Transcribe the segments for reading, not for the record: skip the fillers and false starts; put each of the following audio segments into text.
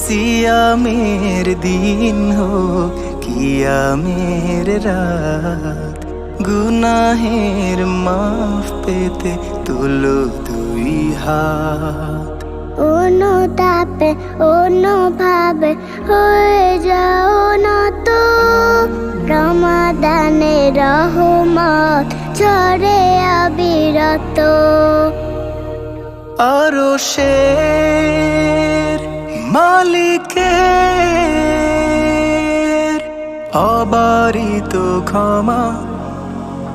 সিয়ামের দিন হোক কিয়ামের রাত, গুনাহের মাফ পেতে তুলো দুই হাত। অনুতাপে অনুভাবে হয়ে যাও নত, রমাদানে রহমত ঝরে অবিরত। আরশের মালিকের অবারিত ক্ষমা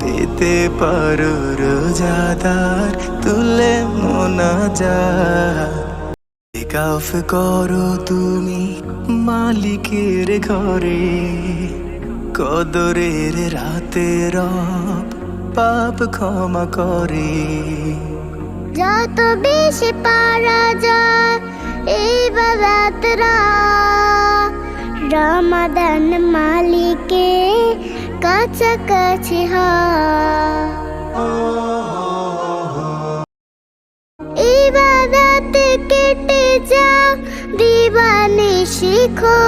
পেতে পারো রোজাদার তুলে মোনাজাত। ইকাফ করো তুমি মালিকের ঘরে, কদরের রাতে রব পাপ ক্ষমা করে। যত বেশি পারা যায় ইবাদতরা, রমাদান মালিকে কাছাকাছি হয়। ইবাদতে কেটে যাও দিবানি শিখো,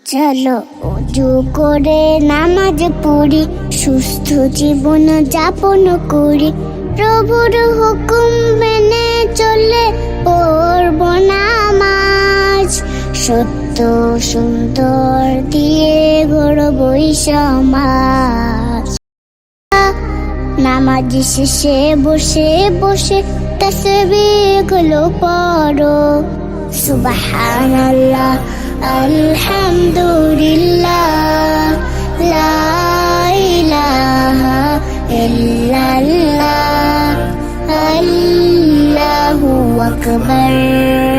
চলো উজু করে নামাজ পড়ি, সুস্থ জীবন যাপন করি। প্রভুর হুকুম মেনে চলে পড়ব নামাজ, সত্য সুন্দর দিয়ে গড়বই সমাজ। নামাজ শেষে বসে বসে তাসবিহ গুলো পড়ো, সুবহানাল্লাহ আলহামদুলিল্লাহ লা ইলাহা ইল্লাল্লাহ আল্লাহু আকবার।